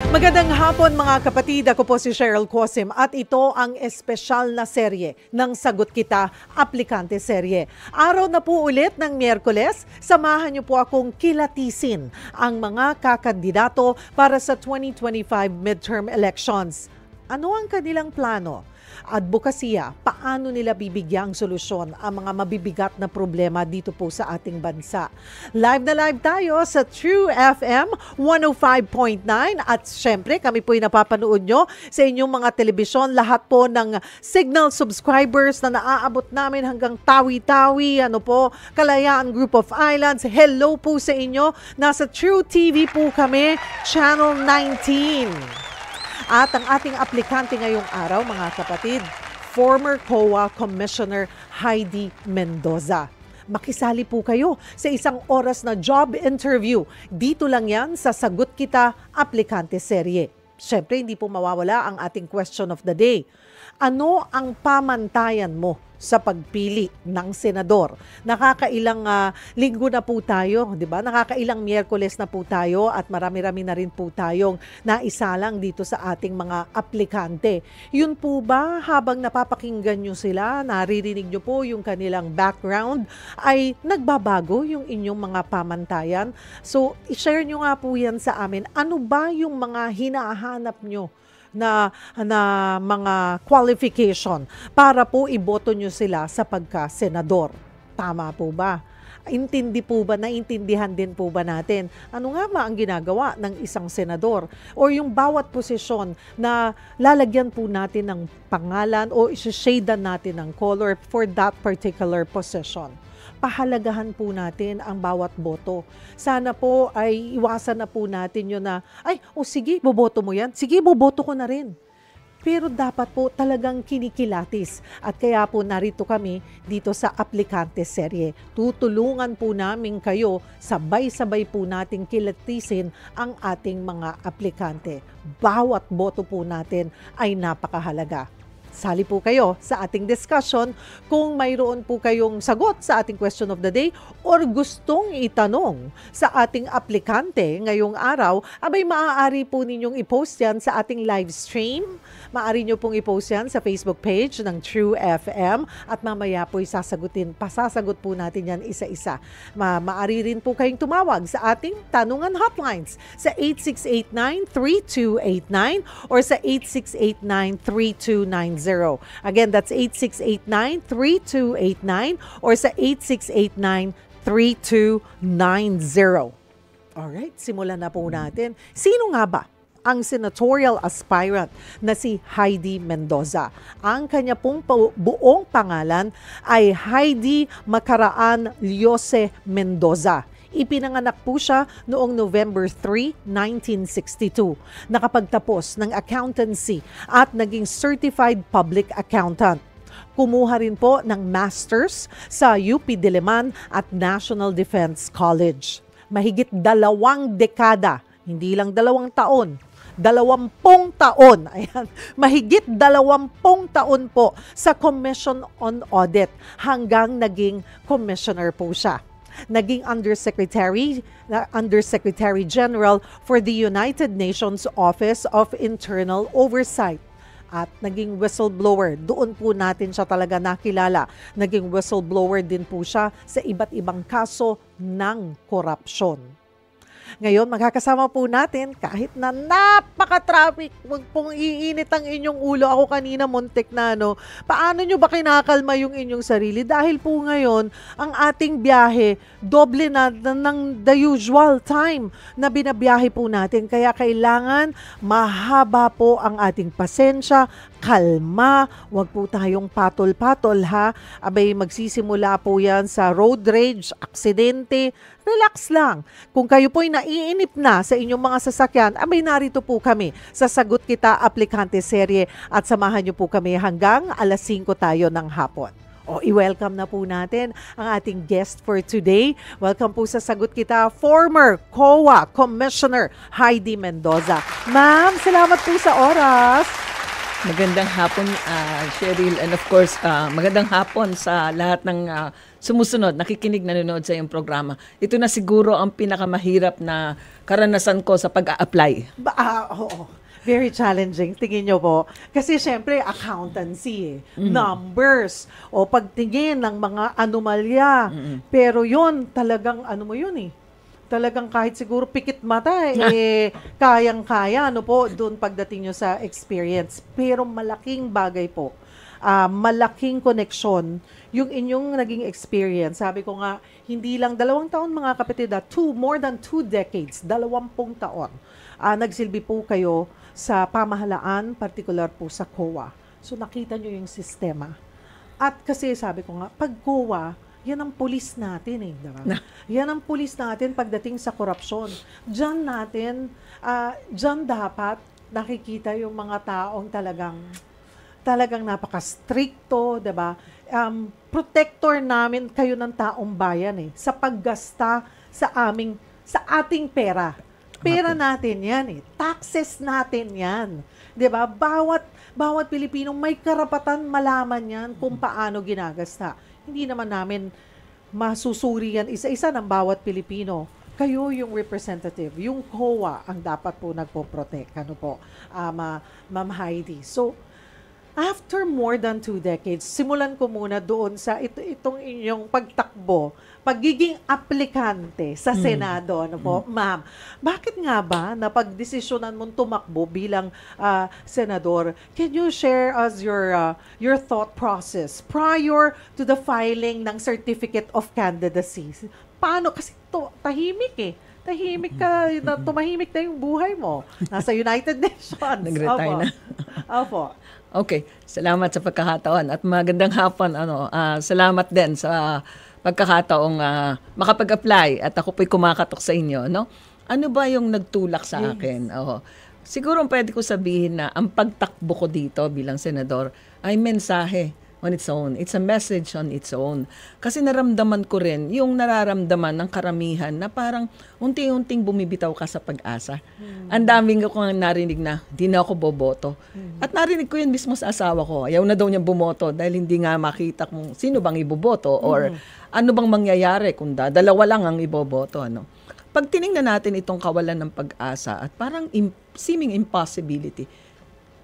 Magandang hapon mga kapatid, ako po si Cheryl Cosim at ito ang espesyal na serye ng Sagot Kita, Aplikante Serye. Araw na po ulit ng Miyerkules, samahan niyo po akong kilatisin ang mga kakandidato para sa 2025 midterm elections. Ano ang kanilang plano? Advokasya, paano nila bibigyang solusyon ang mga mabibigat na problema dito po sa ating bansa. Live na live tayo sa True FM 105.9 at syempre kami po'y napapanood nyo sa inyong mga telebisyon. Lahat po ng Signal subscribers na naaabot namin hanggang Tawi-Tawi, Kalayaan Group of Islands. Hello po sa inyo. Nasa True TV po kami, Channel 19. At ang ating aplikante ngayong araw, mga kapatid, former COA Commissioner Heidi Mendoza. Makisali po kayo sa isang oras na job interview. Dito lang yan sa Sagot Kita, Aplikante Serye. Siyempre, hindi po mawawala ang ating question of the day. Ano ang pamantayan mo sa pagpili ng senador? Nakakailang linggo na po tayo, di ba? Nakakailang Miyerkules na po tayo at marami-rami na rin po tayong naisalang dito sa ating mga aplikante. Yun po ba, habang napapakinggan nyo sila, naririnig nyo po yung kanilang background, ay nagbabago yung inyong mga pamantayan? So, i-share nyo nga po yan sa amin. Ano ba yung mga hinahanap nyo na mga qualification para po iboto nyo sila sa pagka-senador? Tama po ba? Naintindihan din po ba natin ano nga ba ang ginagawa ng isang senador? O yung bawat posisyon na lalagyan po natin ng pangalan o isi-shadean natin ng color for that particular position? Pahalagahan po natin ang bawat boto. Sana po ay iwasan na po natin yun na, sige, boboto mo yan. Sige, boboto ko na rin. Pero dapat po talagang kinikilatis. At kaya po narito kami dito sa Aplikante Serye. Tutulungan po namin kayo, sabay-sabay po nating kilatisin ang ating mga aplikante. Bawat boto po natin ay napakahalaga. Sali po kayo sa ating discussion kung mayroon po kayong sagot sa ating question of the day or gustong itanong sa ating aplikante ngayong araw, maaari po ninyong i-post yan sa ating live stream. Maaari nyo pong i-post yan sa Facebook page ng True FM at mamaya po pasasagot po natin yan isa-isa. Maaari rin po kayong tumawag sa ating tanungan hotlines sa 8689-3289 or sa 8689-3290. Again, that's 8689-3289 or sa 8689-3290. Alright, simulan na po natin. Sino nga ba ang senatorial aspirant na si Heidi Mendoza? Ang kanya pong buong pangalan ay Heidi Macaraan Lyose Mendoza. Ipinanganak po siya noong November 3, 1962. Nakapagtapos ng accountancy at naging certified public accountant. Kumuha rin po ng master's sa UP Diliman at National Defense College. Mahigit 2 dekada, hindi lang 2 taon, 20 taon. Ayan, mahigit 20 taon po sa Commission on Audit hanggang naging commissioner po siya. Naging Undersecretary General for the United Nations Office of Internal Oversight. At naging whistleblower. Doon po natin siya talaga nakilala. Naging whistleblower din po siya sa iba't ibang kaso ng korupsyon. Ngayon, magkakasama po natin kahit na napaka-traffic, wag pong iinit ang inyong ulo. Ako kanina muntik na, paano nyo ba kinakalma yung inyong sarili? Dahil po ngayon, ang ating biyahe, doble na ng the usual time na binabiyahe po natin. Kaya kailangan mahaba po ang ating pasensya, kalma, wag po tayong patol-patol ha. Magsisimula po yan sa road rage, aksidente. Relax lang. Kung kayo po'y naiinip na sa inyong mga sasakyan, narito po kami sa Sagot Kita Aplikante Serye at samahan niyo po kami hanggang 5:00 tayo ng hapon. I-welcome na po natin ang ating guest for today. Welcome po sa Sagot Kita, former COA Commissioner Heidi Mendoza. Ma'am, salamat po sa oras. Magandang hapon, Cheryl. And of course, magandang hapon sa lahat ng sumusunod, nakikinig, nanonood sa iyong programa. Ito na siguro ang pinakamahirap na karanasan ko sa pag-a-apply. Oo. Very challenging, tingin nyo po. Kasi syempre, accountancy, numbers, o pagtingin ng mga anomalya. Pero yun, talagang ano mo yun talagang kahit siguro pikit mata, kayang-kaya, ano po, doon pagdating nyo sa experience. Pero malaking bagay po, malaking koneksyon, yung inyong naging experience. Sabi ko nga, hindi lang 2 taon mga kapatid, more than 2 decades, 20 taon, nagsilbi po kayo sa pamahalaan, particular po sa COA. So nakita nyo yung sistema. At kasi sabi ko nga, pag COA, yan ang pulis natin diba? Yan ang pulis natin pagdating sa korupsyon. Diyan dapat nakikita yung mga taong talagang napaka-stricto, diba? Protector namin kayo ng taong bayan sa paggasta sa ating pera. Pera natin yan Taxes natin yan. 'Di ba? Bawat Pilipino may karapatan malaman yan kung paano ginagasta. Hindi naman namin masusuri yan isa-isa ng bawat Pilipino. Kayo yung representative, yung COA ang dapat po nagpo-protect. Ano po, Ma'am Heidi. So, after more than 2 decades, simulan ko muna doon sa itong inyong pagtakbo, pagiging aplikante sa Senado. Ano po, Ma'am, bakit nga ba na pagdesisyonan mong tumakbo bilang senador? Can you share us your thought process prior to the filing ng Certificate of Candidacy? Paano? Kasi tahimik tahimik ka, tumahimik na yung buhay mo. Nasa United Nations. Nag-retire na. Opo. Okay, salamat sa pagkakataon at magandang hapon. Salamat din sa pagkakataong makapag-apply at ako po'y kumakatok sa inyo. No? Ano ba yung nagtulak sa akin? Siguro pwede ko sabihin na ang pagtakbo ko dito bilang senador ay mensahe on its own. It's a message on its own. Kasi naramdaman ko rin yung nararamdaman ng karamihan na parang unti-unting bumibitaw ka sa pag-asa. Ang daming ko narinig na di na ako boboto. At narinig ko yun mismo sa asawa ko. Ayaw na daw niya bumoto dahil hindi nga makita kung sino bang iboboto or ano bang mangyayari kung dalawa lang ang iboboto. Pag tinignan natin itong kawalan ng pag-asa at parang seeming impossibility,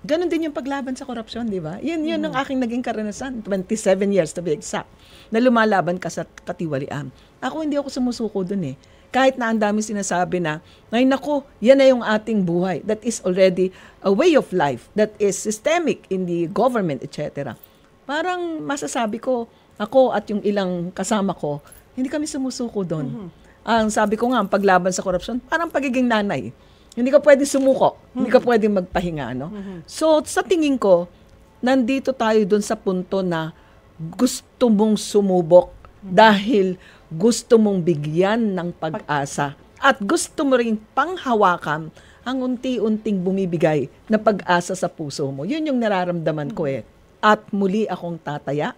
ganon din yung paglaban sa korupsyon, di ba? Yun ang aking naging karanasan, 27 years to be exact, na lumalaban ka sa katiwalian. Ako hindi ako sumusuko dun Kahit na ang dami sinasabi na, ay nako, yan na yung ating buhay. That is already a way of life that is systemic in the government, etc. Parang masasabi ko, ako at yung ilang kasama ko, hindi kami sumusuko dun. Ang sabi ko nga, ang paglaban sa korupsyon, parang pagiging nanay. Hindi ka pwede sumuko. Hindi ka pwede magpahinga. So, sa tingin ko, nandito tayo dun sa punto na gusto mong sumubok dahil gusto mong bigyan ng pag-asa at gusto mo rin panghawakan ang unti-unting bumibigay na pag-asa sa puso mo. Yun yung nararamdaman ko At muli akong tataya.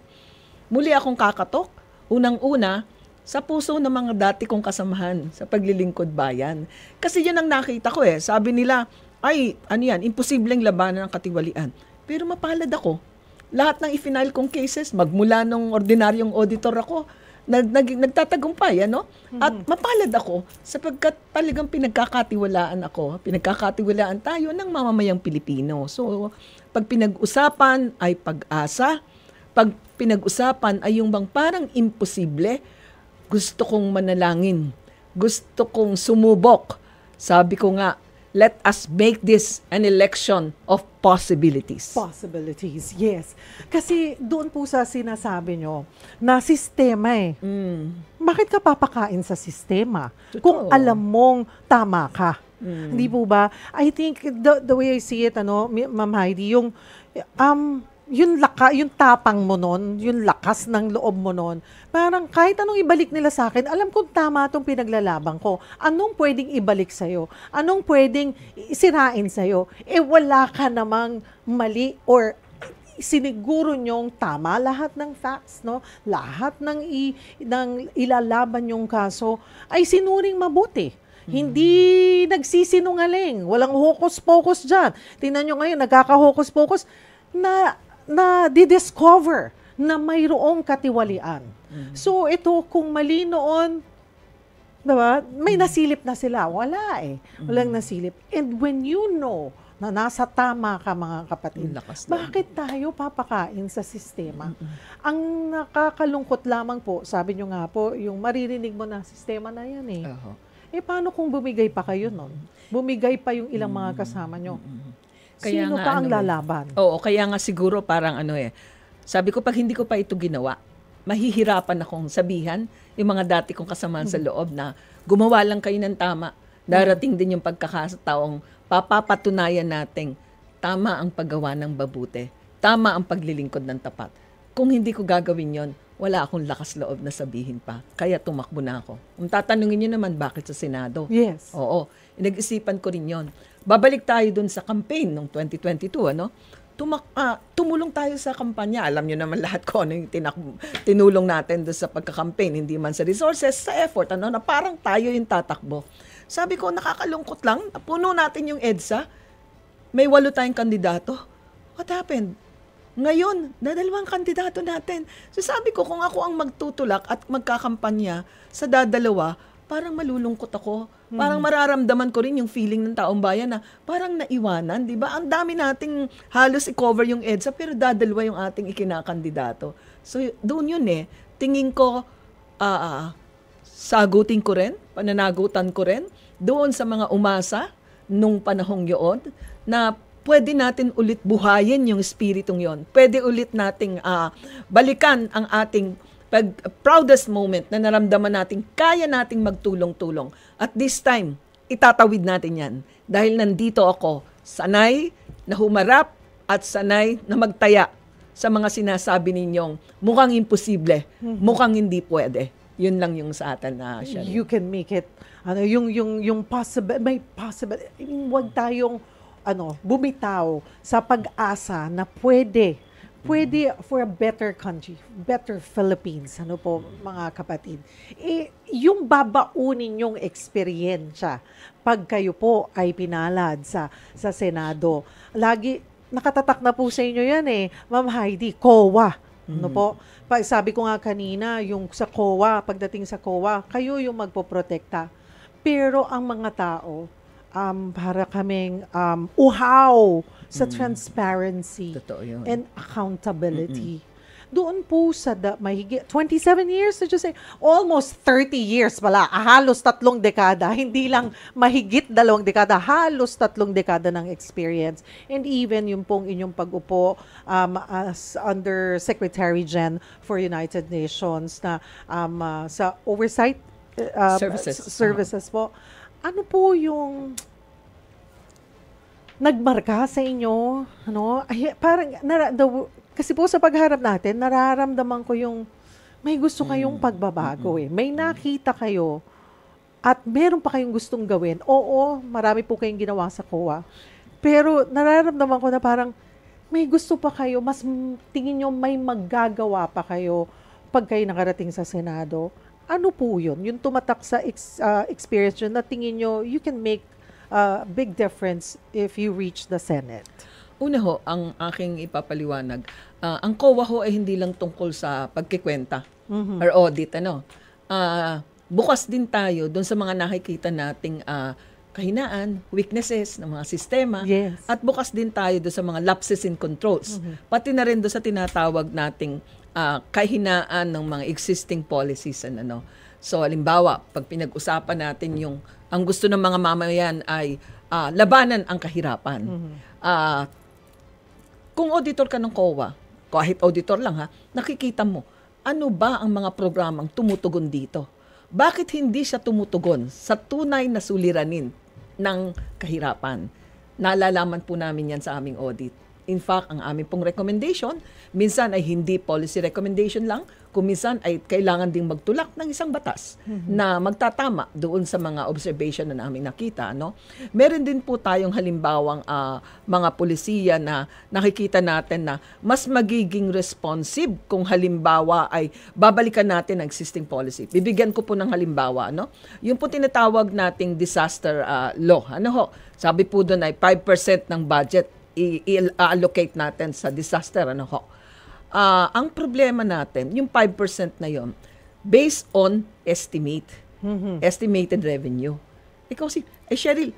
Muli akong kakatok. Unang-una, sa puso ng mga dati kong kasamahan sa paglilingkod bayan. Kasi yan ang nakita ko Sabi nila, imposibleng labanan ng katiwalian. Pero mapalad ako. Lahat ng i-file kong cases, magmula nung ordinaryong auditor ako, nagtatagumpay, At mapalad ako sapagkat talagang pinagkakatiwalaan tayo ng mamamayang Pilipino. So, pag pinag-usapan ay pag-asa, pag pinag-usapan ay yung bang parang imposible, gusto kong manalangin. Gusto kong sumubok. Sabi ko nga, let us make this an election of possibilities. Possibilities, yes. Kasi doon po sa sinasabi nyo, na sistema Bakit ka papakain sa sistema? Totoo. Kung alam mong tama ka. Hindi po ba? I think the way I see it, Ma'am Heidi, yung tapang mo nun, yung lakas ng loob mo nun, parang kahit anong ibalik nila sa akin, alam kong tama itong pinaglalaban ko. Anong pwedeng ibalik sa'yo? Anong pwedeng sirain sa'yo? Wala ka namang mali or siniguro nyong tama lahat ng facts, Lahat ng ilalaban nyong kaso ay sinuring mabuti. Hindi nagsisinungaling. Walang hocus-pocus dyan. Tingnan nyo ngayon, nagkaka-hocus-pocus na didiscover na mayroong katiwalian. So ito, kung mali noon, diba, may nasilip na sila. Wala eh. Walang nasilip. And when you know na nasa tama ka, mga kapatid, bakit tayo papakain sa sistema? Ang nakakalungkot lamang po, sabi nyo nga po, yung maririnig mo na sistema na yan eh. Eh paano kung bumigay pa kayo nun? Bumigay pa yung ilang mga kasama nyo? Kaya Sino nga, pa ang lalaban? Oo, kaya nga siguro parang sabi ko, pag hindi ko pa ito ginawa, mahihirapan akong sabihan yung mga dati kong kasamahan sa loob na gumawa lang kayo ng tama. Darating din yung pagkakataong papapatunayan nating tama ang paggawa ng mabuti, tama ang paglilingkod ng tapat. Kung hindi ko gagawin yon, wala akong lakas loob na sabihin pa. Kaya tumakbo na ako. Kung tatanungin nyo naman, bakit sa Senado? Yes. Oo, nag-isipan ko rin yon. Babalik tayo dun sa campaign noong 2022, tumulong tayo sa kampanya. Alam nyo naman lahat ko ano yung tinulong natin doon sa pagka-campaign. Hindi man sa resources, sa effort, na parang tayo yung tatakbo. Sabi ko, nakakalungkot lang. Puno natin yung EDSA. May 8 tayong kandidato. What happened? Ngayon, dadalawang kandidato natin. So sabi ko, kung ako ang magtutulak at magkakampanya sa dadalawa, parang malulungkot ako. Parang mararamdaman ko rin yung feeling ng taong bayan na parang naiwanan, di ba? Ang dami nating halos i-cover yung EDSA pero dadalwa yung ating ikinakandidato. So doon yun tingin ko, sagutin ko rin, pananagutan ko rin, doon sa mga umasa nung panahong yun na pwede natin ulit buhayin yung espiritong yon. Pwede ulit nating balikan ang ating proudest moment na naramdaman natin, kaya nating magtulong-tulong. At this time, itatawid natin yan. Dahil nandito ako, sanay na humarap at sanay na magtaya sa mga sinasabi ninyong mukhang imposible, mukhang hindi pwede. Yun lang yung sa atin na siya. You can make it. Yung possible, may possible. Huwag tayong bumitaw sa pag-asa na pwede for a better country, better Philippines, mga kapatid. Yung babaunin yung eksperyensya pag kayo po ay pinalad sa Senado. Lagi, nakatatak na po sa inyo yan Ma'am Heidi, COA. Sabi ko nga kanina, yung sa COA, pagdating sa COA, kayo yung magpoprotekta. Pero ang mga tao, para kaming uhaw sa transparency and accountability. Doon po sa mahigit 27 years, did you say? Almost 30 years pala. Halos 3 dekada. Hindi lang mahigit 2 dekada. Halos 3 dekada ng experience. And even yung pong inyong pag-upo as Under Secretary Gen for United Nations na sa oversight services po. Ano po yung nagmarka sa inyo? Parang, kasi po sa pagharap natin, nararamdaman ko yung may gusto kayong pagbabago May nakita kayo at meron pa kayong gustong gawin. Oo, marami po kayong ginawa sa COA. Pero nararamdaman ko na parang may gusto pa kayo, mas tingin nyo may maggagawa pa kayo pag kayo nakarating sa Senado. Ano po yun? Yung tumatak sa experience yun na tingin nyo, you can make big difference if you reach the Senate. Una ho, ang aking ipapaliwanag, ang COA ho ay hindi lang tungkol sa pagkikwenta or audit. Bukas din tayo doon sa mga nakikita nating kahinaan, weaknesses ng mga sistema. Yes. At bukas din tayo doon sa mga lapses in controls. Pati na rin doon sa tinatawag nating kahinaan ng mga existing policies. So, halimbawa, pag pinag-usapan natin yung ang gusto ng mga mamayan ay labanan ang kahirapan. Kung auditor ka ng COA, kahit auditor lang nakikita mo, ano ba ang mga programang tumutugon dito? Bakit hindi siya tumutugon sa tunay na suliranin ng kahirapan? Nalalaman po namin yan sa aming audit. In fact, ang aming pong recommendation, minsan ay hindi policy recommendation lang, kung minsan ay kailangan ding magtulak ng isang batas na magtatama doon sa mga observation na namin nakita. No? Meron din po tayong halimbawang mga pulisiya na nakikita natin na mas magiging responsive kung halimbawa ay babalikan natin ang existing policy. Bibigyan ko po ng halimbawa. No? Yung po tinatawag nating disaster law. Ano ho? Sabi po doon ay 5% ng budget i-allocate natin sa disaster. Ano ho? Ang problema natin, yung 5% na yon based on estimated revenue. Ikaw Cheryl,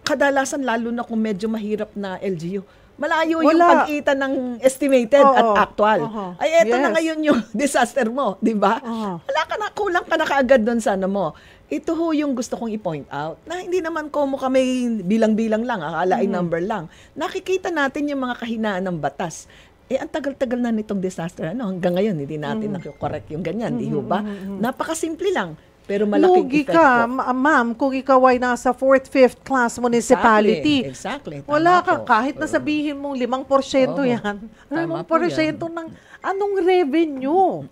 kadalasan lalo na kung medyo mahirap na LGU, malayo yung pag-itan ng estimated at actual. Ay, eto na ngayon yung disaster mo, di ba? Wala ka na, kulang ka na kaagad doon sa ano mo. Ito ho yung gusto kong i-point out na hindi naman ko mo kami bilang-bilang lang, akala ay number lang. Nakikita natin yung mga kahinaan ng batas. Ang tagal-tagal na nitong disaster. Hanggang ngayon, hindi natin nakikorek yung ganyan, di ba? Napakasimple lang. Pero malaking Lugi effect ka, po. ma'am, kung ikaw ay nasa 4th, 5th class municipality. Exactly. Wala ka, Po. kahit na sabihin mong 5% yan. 5% ng anong revenue?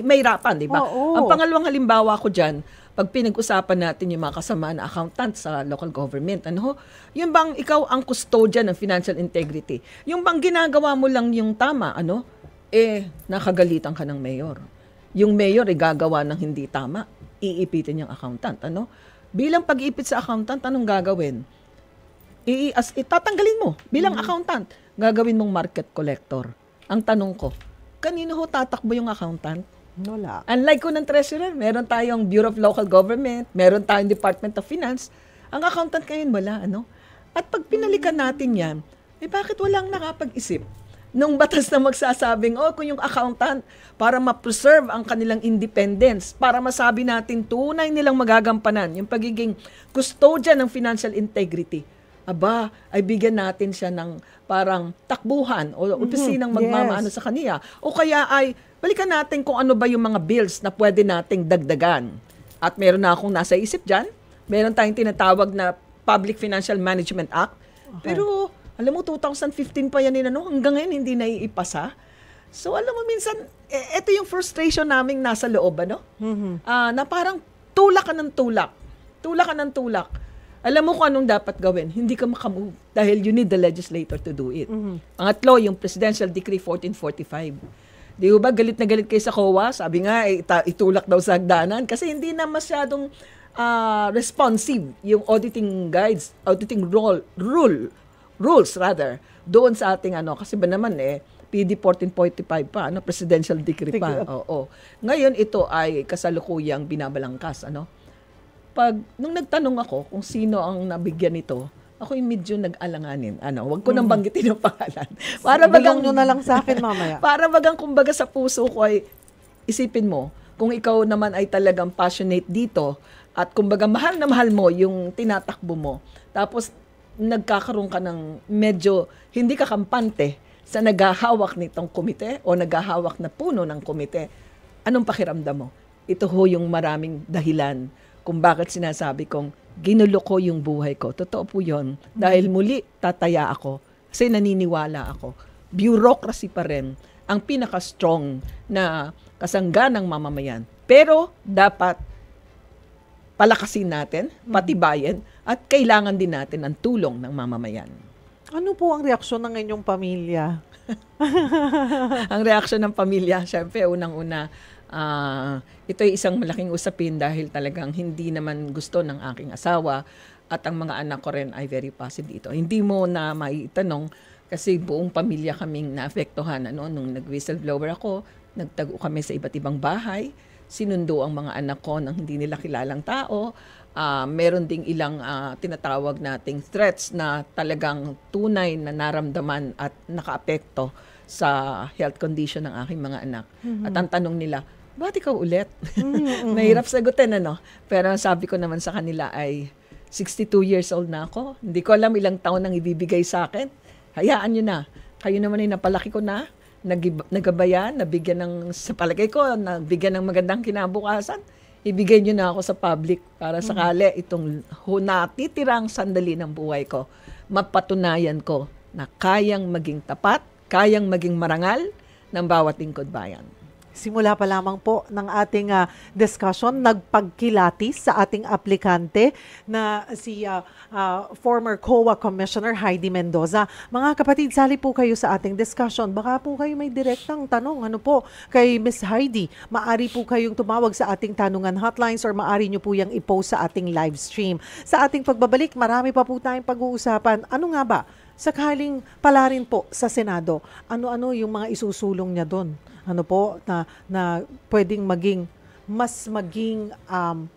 May hirapan, di ba? Oo. Ang pangalawang halimbawa ko dyan, pag pinag-usapan natin yung mga kasamaan na accountant sa local government, yung bang ikaw ang custodian ng financial integrity, yung bang ginagawa mo lang yung tama, nakagalitan ka ng mayor. Yung mayor gagawa ng hindi tama, iipitin yung accountant, Bilang pag-ipit sa accountant, anong gagawin? Itatanggalin mo bilang accountant. Gagawin mong market collector. Ang tanong ko, kanino ho tatakbo yung accountant? Wala. Unlike ko ng treasurer, meron tayong Bureau of Local Government, meron tayong Department of Finance. Ang accountant ngayon wala, At pag pinalikan natin yan, bakit walang nakapag-isip? Nung batas na magsasabing, kung yung accountant, para ma-preserve ang kanilang independence, para masabi natin tunay nilang magagampanan, yung pagiging custodian ng financial integrity, ay bigyan natin siya ng parang takbuhan o opisinang magmamaano sa kaniya. O kaya ay balikan natin kung ano ba yung mga bills na pwede nating dagdagan. At meron na akong nasa isip dyan. Meron tayong tinatawag na Public Financial Management Act. Pero alam mo, 2015 pa yan hanggang ngayon hindi na iipasa. So alam mo minsan, ito yung frustration naming nasa loob, na parang tulak ka ng tulak. Tulak ka ng tulak. Alam mo kung anong dapat gawin. Hindi ka makamove dahil you need the legislator to do it. Pangatlo, yung Presidential Decree 1445. Di ba galit na galit kayo sa COA? Sabi nga, itulak daw sa hagdanan kasi hindi na masyadong responsive yung auditing guides, auditing rules rather, doon sa ating kasi ba naman PD 1445 pa, Presidential Decree pa. Oo. Ngayon ito ay kasalukuyang binabalangkas, nung nagtanong ako kung sino ang nabigyan nito, ako yung medyo nag-alanganin. Wag ko nang banggitin ang pangalan. Para bagang nyo na lang sa akin mamaya. Para bagang kumbaga sa puso ko ay isipin mo, kung ikaw naman ay talagang passionate dito at kumbaga mahal na mahal mo yung tinatakbo mo. Tapos nagkakaroon ka ng medyo hindi ka kampante sa naghahawak nitong komite o naghahawak na puno ng komite. Anong pakiramdam mo? Ito ho yung maraming dahilan kung bakit sinasabi kong ginulo ko yung buhay ko. Totoo po yun. Dahil muli, tataya ako. Kasi naniniwala ako. Bureaucracy pa rin ang pinaka-strong na kasangga ng mamamayan. Pero, dapat palakasin natin, patibayin, at kailangan din natin ang tulong ng mamamayan. Ano po ang reaksyon ng inyong pamilya? Ang reaksyon ng pamilya, syempre, unang-una, ito ay isang malaking usapin dahil talagang hindi naman gusto ng aking asawa at ang mga anak ko rin ay very positive dito. Hindi mo na maitanong kasi buong pamilya kaming naapektuhan. Nung nag-whistleblower ako, nagtago kami sa iba't ibang bahay, sinundo ang mga anak ko ng hindi nila kilalang tao. Meron ding ilang tinatawag nating threats na talagang tunay na naramdaman at nakaapekto sa health condition ng aking mga anak. At ang tanong nila, bakit ikaw ulit? Mahirap sagutin, Pero sabi ko naman sa kanila ay 62 years old na ako. Hindi ko alam ilang taon nang ibibigay sa akin. Hayaan nyo na. Kayo naman ay napalaki ko na. Nagabayan, nabigyan ng, sa palagay ko, nabigyan ng magandang kinabukasan. Ibigay nyo na ako sa public para sakali itong natitirang sandali ng buhay ko. Mapatunayan ko na kayang maging tapat, kayang maging marangal ng bawat lingkod bayan. Simula pa lamang po ng ating discussion, nagpagkilatis sa ating aplikante na si former COA Commissioner Heidi Mendoza. Mga kapatid, sali po kayo sa ating discussion. Baka po kayo may direktang tanong po kay Miss Heidi. Maari po kayong tumawag sa ating tanungan hotlines or maari nyo po yung i-post sa ating live stream. Sa ating pagbabalik, marami pa po tayong pag-uusapan. Ano nga ba? Sakaling pala rin po sa Senado, ano-ano yung mga isusulong niya doon? Ano po na pwedeng maging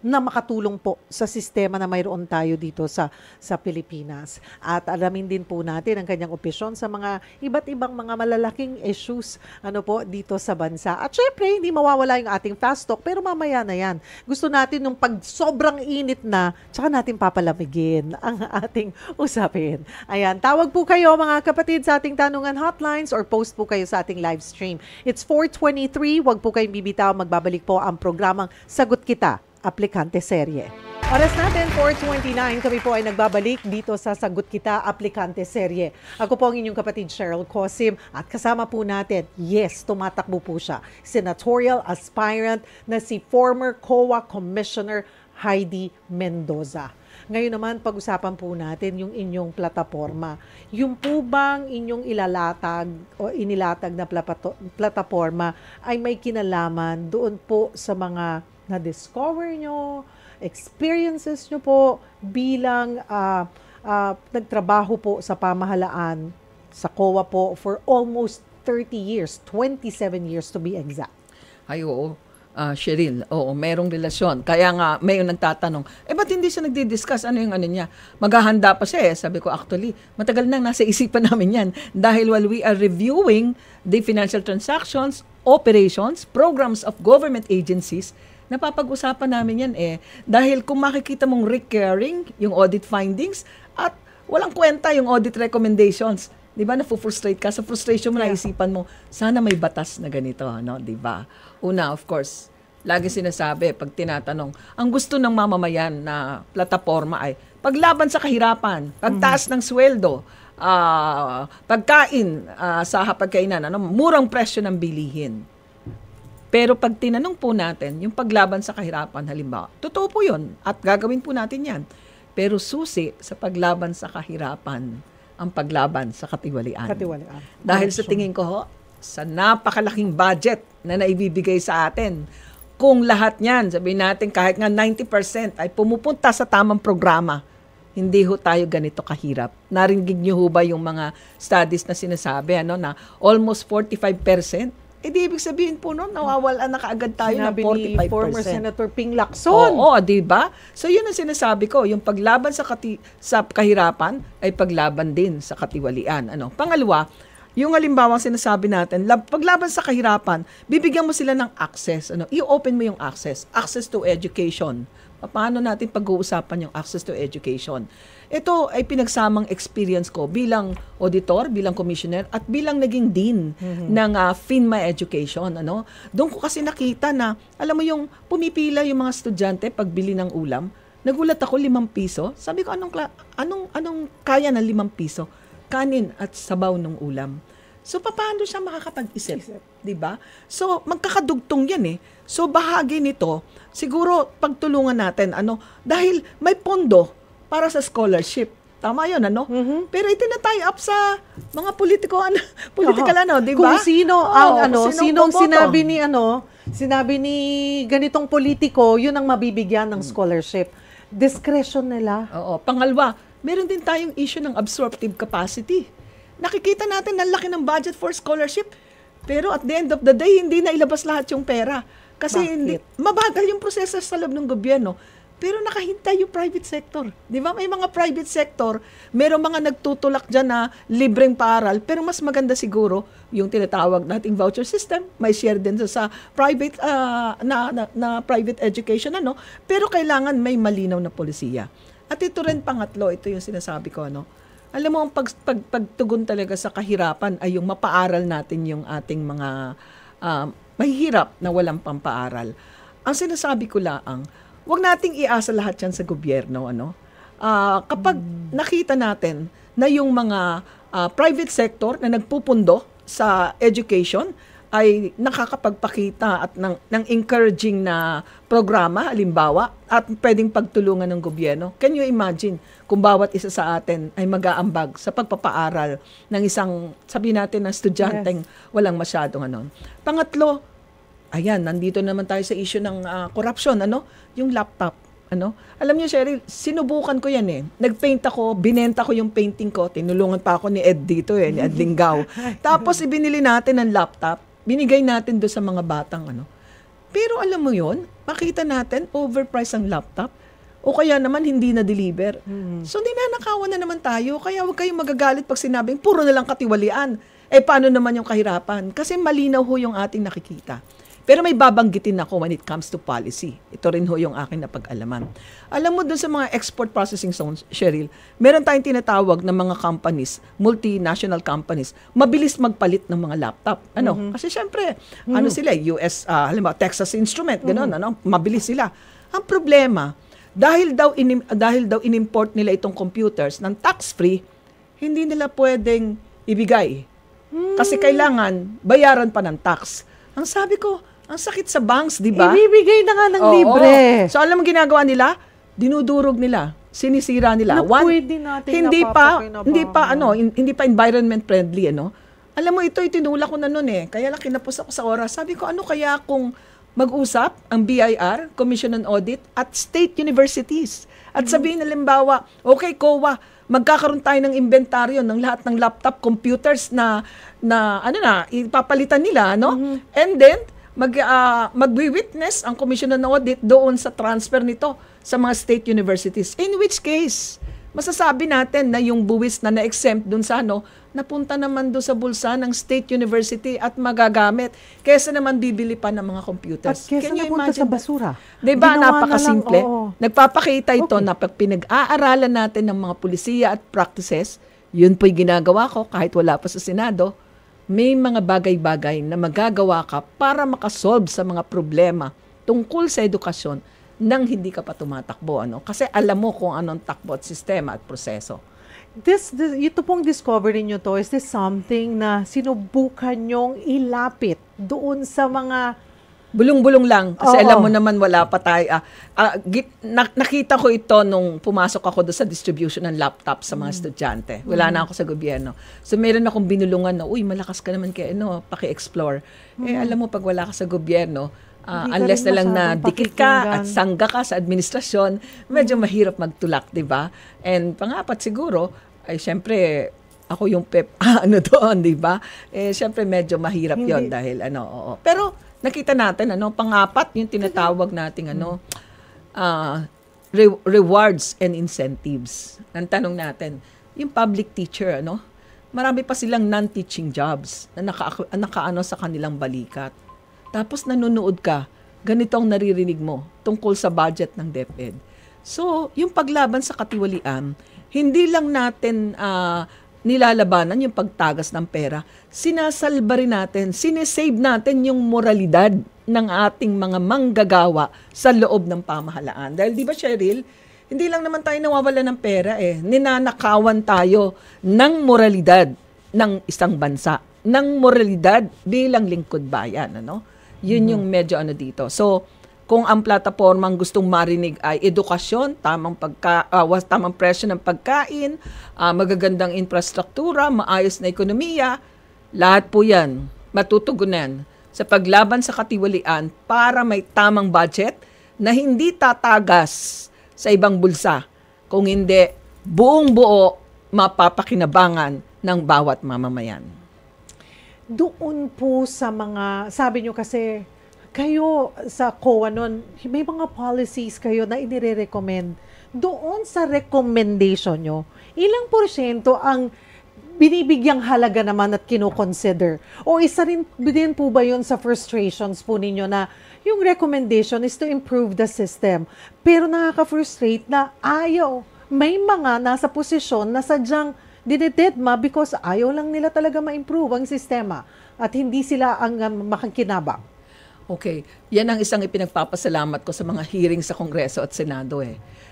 na makatulong po sa sistema na mayroon tayo dito sa Pilipinas. At alamin din po natin ang kanyang opinyon sa mga iba't ibang mga malalaking issues po dito sa bansa. At syempre, hindi mawawala yung ating fast talk, pero mamaya na yan. Gusto natin nung pag sobrang init na, tsaka natin papalamigin ang ating usapin. Ayan, tawag po kayo mga kapatid sa ating tanungan hotlines or post po kayo sa ating live stream. It's 4:23, wag po kayong bibitaw, magbabalik po ang programang Sagot Kita, Aplikante Serye. Oras natin, 4:29, kami po ay nagbabalik dito sa Sagot Kita, Aplikante Serye. Ako po ang inyong kapatid Cheryl Cosim at kasama po natin, yes, tumatakbo po siya, senatorial aspirant na si former COA Commissioner Heidi Mendoza. Ngayon naman, pag-usapan po natin yung inyong plataforma. Yung po bang inyong ilalatag o inilatag na plataforma ay may kinalaman doon po sa mga na-discover nyo, experiences nyo po bilang nagtrabaho po sa pamahalaan sa COA po for almost 30 years, 27 years to be exact. Ay, oo. Cheryl, oo, merong relasyon. Kaya nga, may nagtatanong, ba't hindi siya nagdi-discuss? Ano yung ano niya? Maghahanda pa siya. Sabi ko, actually, matagal nang nasa isipan namin yan. Dahil while we are reviewing the financial transactions, operations, programs of government agencies, napapag-usapan namin yan Dahil kung makikita mong recurring yung audit findings at walang kwenta yung audit recommendations, di ba, na-frustrate ka. Sa frustration mo, naisipan mo, sana may batas na ganito, di ba? Una, of course, lagi sinasabi, pag tinatanong, ang gusto ng mamamayan na plataforma ay paglaban sa kahirapan, pagtaas ng sweldo, pagkain sa hapagkainan, murang presyo ng bilihin. Pero pag tinanong po natin, yung paglaban sa kahirapan, halimbawa, totoo po yun at gagawin po natin yan. Pero susi sa paglaban sa kahirapan, ang paglaban sa katiwalian. Dahil sa tingin ko, sa napakalaking budget na naibibigay sa atin, kung lahat niyan, sabihin natin kahit nga 90% ay pumupunta sa tamang programa, hindi ho tayo ganito kahirap. Narinig niyo ho ba yung mga studies na sinasabi na almost 45%? Di ibig sabihin po nawawalan na kaagad tayo ng 45%. Sinabi ni former Senator Ping Lacson. Oo, di ba? So yun ang sinasabi ko, yung paglaban sa kahirapan ay paglaban din sa katiwalian. Pangalawa, yung halimbawang sinasabi natin, paglaban sa kahirapan, bibigyan mo sila ng access. I-open mo yung access to education. Paano natin pag-uusapan yung access to education? Ito ay pinagsamang experience ko bilang auditor, bilang commissioner, at bilang naging dean ng FINMA Education. Doon ko kasi nakita na, alam mo yung pumipila yung mga estudyante pagbili ng ulam, nagulat ako 5 piso. Sabi ko, anong kaya ng 5 piso? Kanin at sabaw ng ulam. So, paano siya makakapag-isip? Diba? So, magkakadugtong yan So, bahagi nito, siguro pagtulungan natin, dahil may pondo para sa scholarship. Tama yun, Pero itina-tie up sa mga political, di ba? Kung sino sinong sinabi ni ganitong politiko, yun ang mabibigyan ng scholarship. Discretion nila. Oo. Pangalawa, meron din tayong issue ng absorptive capacity. Nakikita natin ang laki ng budget for scholarship, pero at the end of the day, hindi na ilabas lahat yung pera. Kasi mabagal yung proseso sa loob ng gobyerno. Pero nakahintay yung private sector. Di ba? May mga private sector, merong mga nagtutulak dyan na libreng paaral, pero mas maganda siguro yung tinatawag nating voucher system. May share din sa private na private education, pero kailangan may malinaw na polisiya. At ito rin pangatlo, ito yung sinasabi ko, Alam mo, ang pagtugon talaga sa kahirapan ay yung mapaaral natin yung ating mga mahihirap na walang pampaaral. Ang sinasabi ko lang, huwag nating iasa lahat yan sa gobyerno. Kapag nakita natin na yung mga private sector na nagpupundo sa education ay nakakapagpakita at ng encouraging na programa, halimbawa, at pwedeng pagtulungan ng gobyerno. Can you imagine kung bawat isa sa atin ay mag-aambag sa pagpapaaral ng isang, sabihin natin, na estudyanteng walang masyadong ano. Pangatlo, ayan, nandito naman tayo sa issue ng corruption, yung laptop. Alam niyo, Cheryl, sinubukan ko yan eh. Nagpaint ako, binenta ko yung painting ko, tinulungan pa ako ni Ed dito ni Ed Lingaw. Tapos ibinili natin ng laptop, binigay natin doon sa mga batang Pero alam mo yon, makita natin, overpriced ang laptop. O kaya naman hindi na-deliver. So ninanakawan na naman tayo. Kaya huwag kayong magagalit pag sinabing puro na lang katiwalian. Paano naman yung kahirapan? Kasi malinaw ho yung ating nakikita. Pero may babanggitin ako when it comes to policy. Ito rin ho yung aking napag-alaman. Alam mo dun sa mga export processing zones, Cheryl, meron tayong tinatawag na mga companies, multinational companies, mabilis magpalit ng mga laptop. Kasi syempre, sila, US, halimbawa, Texas Instrument, gano'n, mabilis sila. Ang problema, dahil daw inimport nila itong computers ng tax-free, hindi nila pwedeng ibigay. Kasi kailangan bayaran pa ng tax. Ang sabi ko, ang sakit sa banks, di ba? Ibibigay na nga ng libre. So alam mo ginagawa nila? Dinudurog nila, sinisira nila. Pwede natin hindi pa environment friendly, Alam mo, ito itinulak ko na noon Kaya lang kinapos ako sa oras. Sabi ko, ano kaya kung mag-usap ang BIR, Commission on Audit, at state universities? At sabihin, halimbawa, okay, COA, magkakaroon tayo ng inventaryo ng lahat ng laptop computers na ipapalitan nila, And then, magwi-witness ang Commission on Audit doon sa transfer nito sa mga state universities. In which case, masasabi natin na yung buwis na na-exempt doon sa napunta naman doon sa bulsa ng state university at magagamit. Kesa naman bibili pa ng mga computers. At kesa napunta sa basura. Diba, napakasimple? Oo. Nagpapakita ito na pag pinag-aaralan natin ng mga pulisiya at practices, yun po'y ginagawa ko kahit wala pa sa Senado, may mga bagay-bagay na magagawa ka para makasolve sa mga problema tungkol sa edukasyon nang hindi ka pa tumatakbo. Kasi alam mo kung anong takbo at sistema at proseso. Ito pong discovery nyo to, is this something na sinubukan nyong ilapit doon sa mga bulong-bulong lang. Kasi alam mo naman wala pa tayo. Nakita ko ito nung pumasok ako doon sa distribution ng laptop sa mga estudyante. Wala na ako sa gobyerno. So meron akong binulungan na, malakas ka naman kaya paki-explore. Alam mo, pag wala ka sa gobyerno, unless na lang na dikit ka at sangga ka sa administrasyon, medyo mahirap magtulak, di ba? And pangapat siguro, ay syempre, ako yung doon, di ba? Syempre medyo mahirap yon dahil Pero, nakita natin, pangapat, yung tinatawag nating, rewards and incentives. Ang tanong natin, yung public teacher, marami pa silang non-teaching jobs na nakaano sa kanilang balikat. Tapos nanonood ka, ganito ang naririnig mo tungkol sa budget ng DepEd. So, yung paglaban sa katiwalian, hindi lang natin nilalabanan yung pagtagas ng pera, sinasalba rin natin, sinesave natin yung moralidad ng ating mga manggagawa sa loob ng pamahalaan. Dahil di ba, Cheryl, hindi lang naman tayo nawawala ng pera ninanakawan tayo ng moralidad ng isang bansa, ng moralidad bilang lingkod bayan. Yun yung medyo dito. So, kung ang platapormang gustong marinig ay edukasyon, tamang presyo ng pagkain, magagandang infrastruktura, maayos na ekonomiya, lahat po yan matutugunan sa paglaban sa katiwalian para may tamang budget na hindi tatagas sa ibang bulsa. Kung hindi, buong-buo mapapakinabangan ng bawat mamamayan. Doon po sa mga, sabi nyo kasi, kayo sa COA nun, may mga policies kayo na inire-recommend. Doon sa recommendation nyo, ilang porsyento ang binibigyang halaga naman at kinoconsider? O isa rin din po ba yun sa frustrations po ninyo na yung recommendation is to improve the system, pero nakaka-frustrate na ayaw. May mga nasa posisyon na sadyang dinededma because ayaw lang nila talaga ma-improve ang sistema at hindi sila ang makikinabang. Okay, yan ang isang ipinagpapasalamat ko sa mga hearing sa Kongreso at Senado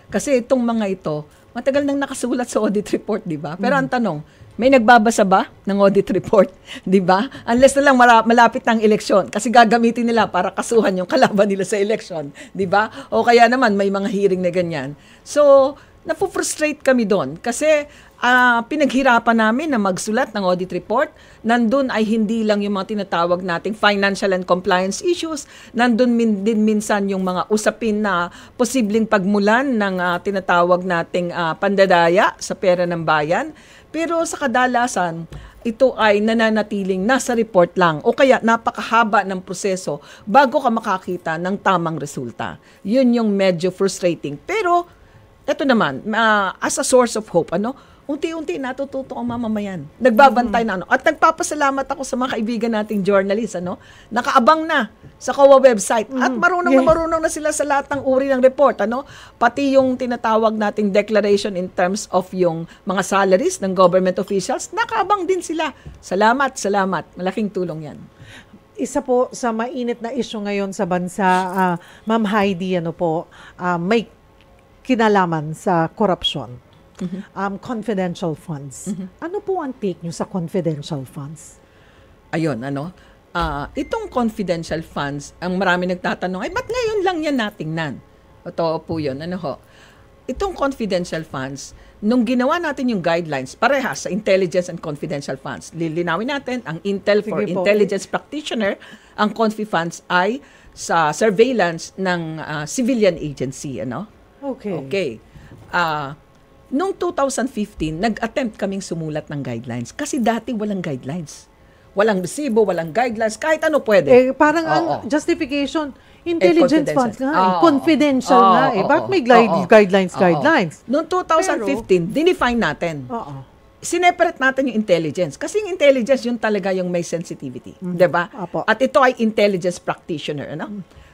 Kasi itong mga ito, matagal nang nakasulat sa audit report, di ba? Pero ang tanong, May nagbabasa ba ng audit report? Di ba? Unless na lang malapit ng eleksyon kasi gagamitin nila para kasuhan yung kalaban nila sa eleksyon. Di ba? O kaya naman may mga hearing na ganyan. So, napufrustrate kami doon kasi pinaghirapan namin na magsulat ng audit report. Nandun ay hindi lang yung mga tinatawag nating financial and compliance issues. Nandun din minsan yung mga usapin na posibleng pagmulan ng tinatawag nating pandadaya sa pera ng bayan. Pero sa kadalasan, ito ay nananatiling nasa report lang o kaya napakahaba ng proseso bago ka makakita ng tamang resulta. Yun yung medyo frustrating. Pero ito naman, as a source of hope, unti-unti natututo ang mamamayan. Nagbabantay na At nagpapasalamat ako sa mga kaibigan nating journalist, nakaabang na sa COA website at marunong na sila sa lahat ng uri ng report, Pati yung tinatawag nating declaration in terms of yung mga salaries ng government officials, nakaabang din sila. Salamat. Malaking tulong 'yan. Isa po sa mainit na issue ngayon sa bansa, Ma'am Heidi, may kinalaman sa korupsyon. Confidential funds. Ano po ang take nyo sa confidential funds? Ayun, itong confidential funds, ang marami nagtatanong, ba't ngayon lang yan natingnan? Totoo po yun, Itong confidential funds, nung ginawa natin yung guidelines, parehas sa intelligence and confidential funds. Lilinawin natin, ang Intel for Intelligence Practitioner, ang confi funds ay sa surveillance ng civilian agency, Okay. Noong 2015, nag-attempt kaming sumulat ng guidelines. Kasi dati walang guidelines. Walang resibo, walang guidelines, kahit ano pwede. Parang ang justification, intelligence funds nga, confidential nga Bakit may guidelines? Noong 2015, dinefine natin. Sineparate natin yung intelligence. Kasi yung intelligence, yun talaga yung may sensitivity. Diba? At ito ay intelligence practitioner.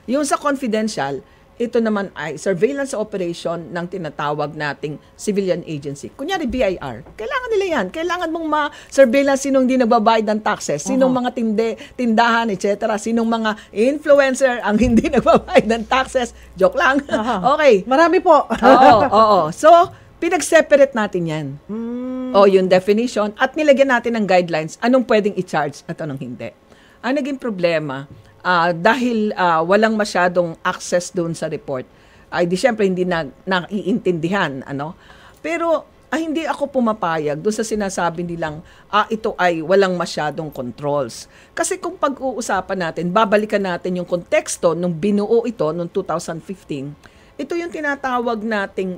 Yung sa confidential, ito naman ay surveillance operation ng tinatawag nating civilian agency. Kunyari BIR, kailangan nila yan. Kailangan mong ma-surveillance sinong hindi nagbabayad ng taxes, sinong mga tindahan, etc. Sinong mga influencer ang hindi nagbabayad ng taxes. Joke lang. Okay. Marami po. Oo. So, pinag-separate natin yan. Yung definition at nilagyan natin ng guidelines, anong pwedeng i-charge at anong hindi. Ang naging problema, dahil walang masyadong access doon sa report, ay di syempre hindi naiintindihan, Pero hindi ako pumapayag doon sa sinasabi nilang ito ay walang masyadong controls. Kasi kung pag-uusapan natin, babalikan natin yung konteksto nung binuo ito noong 2015, ito yung tinatawag nating